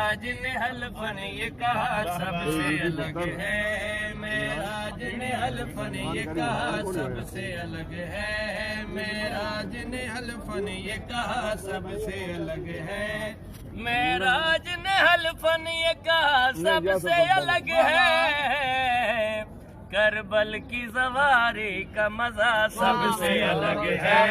معراج نے حلفاً یہ کہا سب سے الگ ہے، معراج نے حلفاً یہ کہا سب سے الگ ہے، معراج نے حلفاً یہ کہا سب سے الگ ہے، معراج نے حلفاً یہ کہا سب سے الگ ہے، کربل کی سواری کا مزہ سب سے الگ ہے،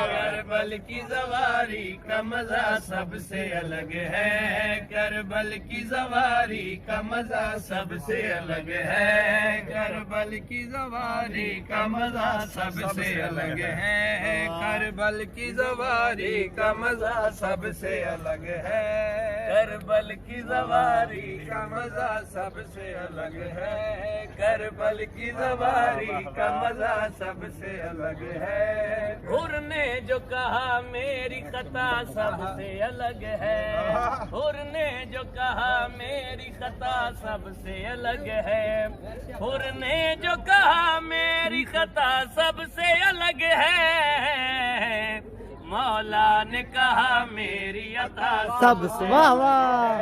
کربل کی سواری کا مزہ سب سے الگ ہے، کربل کی سواری کا مزہ سب سے الگ ہے، کربل کی سواری کا مزہ سب سے الگ ہے، کربل کی سواری کا مزہ سب سے الگ ہے، کربل کی سواری کا مزہ سب سے الگ ہے، کربل کی سواری کا مزہ سب سے الگ ہے، حر نے جو کہا میری خطا سب سے الگ ہے، حر نے جو کہا میری خطا سب سے الگ ہے، حر نے جو کہا میری خطا سب سے الگ ہے، مولا نے کہا میری عطا سب سے واہ واہ،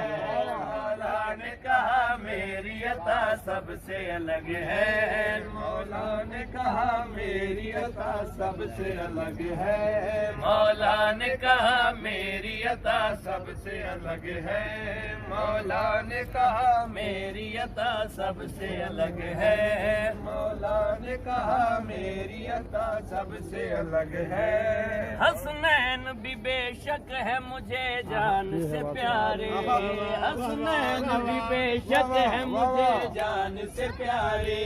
مولا نے کہا میری عطا سب سے الگ ہے، مولا نے کہا میری عطا سب سے الگ ہے، مولا نے کہا میری عطا سب سے الگ ہے، مولا نے کہا میری عطا سب سے الگ ہے، مولا نے کہا میری عطا سب سے الگ ہے، حسنین بھی بے شک ہے مجھے جان سے پیارے، حسنین بھی بے شک ہے مجھے جان سے پیارے،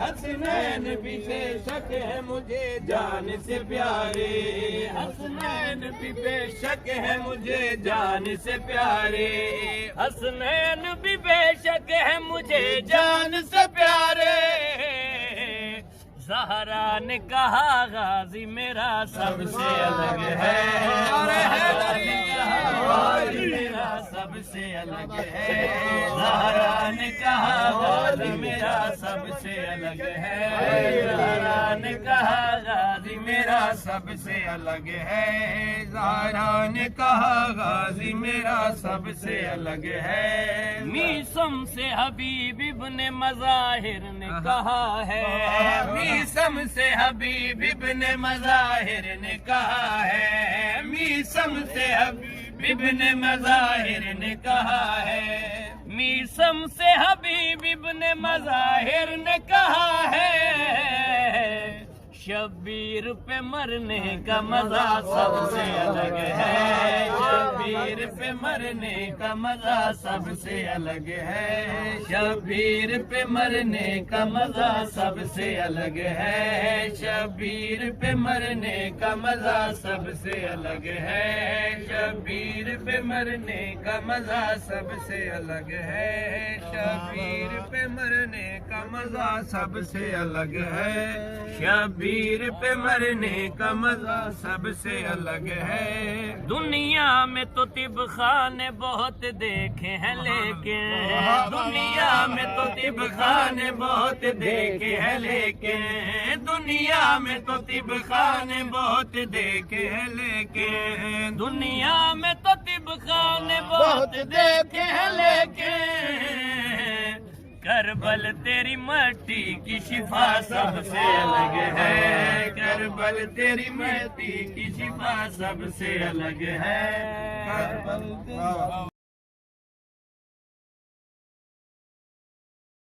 حسنین بھی بے شک ہے مجھے جان سے پیارے، حسنین بھی بے شک ہے مجھے جان سے پیارے، حسنین بھی بے شک ہے مجھے جان سے پیارے، زہرا نے کہا غازی میرا سب سے الگ ہے، غازی میرا سب سے الگ ہے، زہرا نے کہا غازی میرا سب سے الگ ہے، زہرا نے کہا غازی میرا سب سے الگ ہے، زہرا نے کہا غازی میرا سب سے الگ ہے، میسم سے حبیب ابن مظاہر نے کہا ہے، میسم سے حبیب ابن مظاہر نے کہا ہے، میسم سے حبیب ابن مظاہر نے کہا ہے، میسم سے حبیب ابن مظاہر نے کہا ہے، شبیر پہ مرنے کا مزہ سب سے الگ ہے، شبیر پہ مرنے کا مزہ سب سے الگ ہے، شبیر پہ مرنے کا مزہ سب سے الگ ہے، شبیر پہ مرنے کا مزہ سب سے الگ ہے، شبیر پہ مرنے کا مزہ سب سے الگ ہے، شبیر پہ مرنے کا مزہ سب سے الگ ہے، شبیر پہ مرنے کا مزہ سب سے الگ ہے، دنیا میں تو طب خانے بہت دیکھے ہیں لیکن، دنیا میں تو طب خانے بہت دیکھے ہیں لیکن، دنیا میں تو طب خانے بہت دیکھے ہیں لیکن، دنیا میں تو طب خانے بہت دیکھے ہیں لیکن، کربل تیری مٹی کی شفا سب سے الگ ہے، کربل تیری مٹی کی شفا سب سے الگ ہے، کربل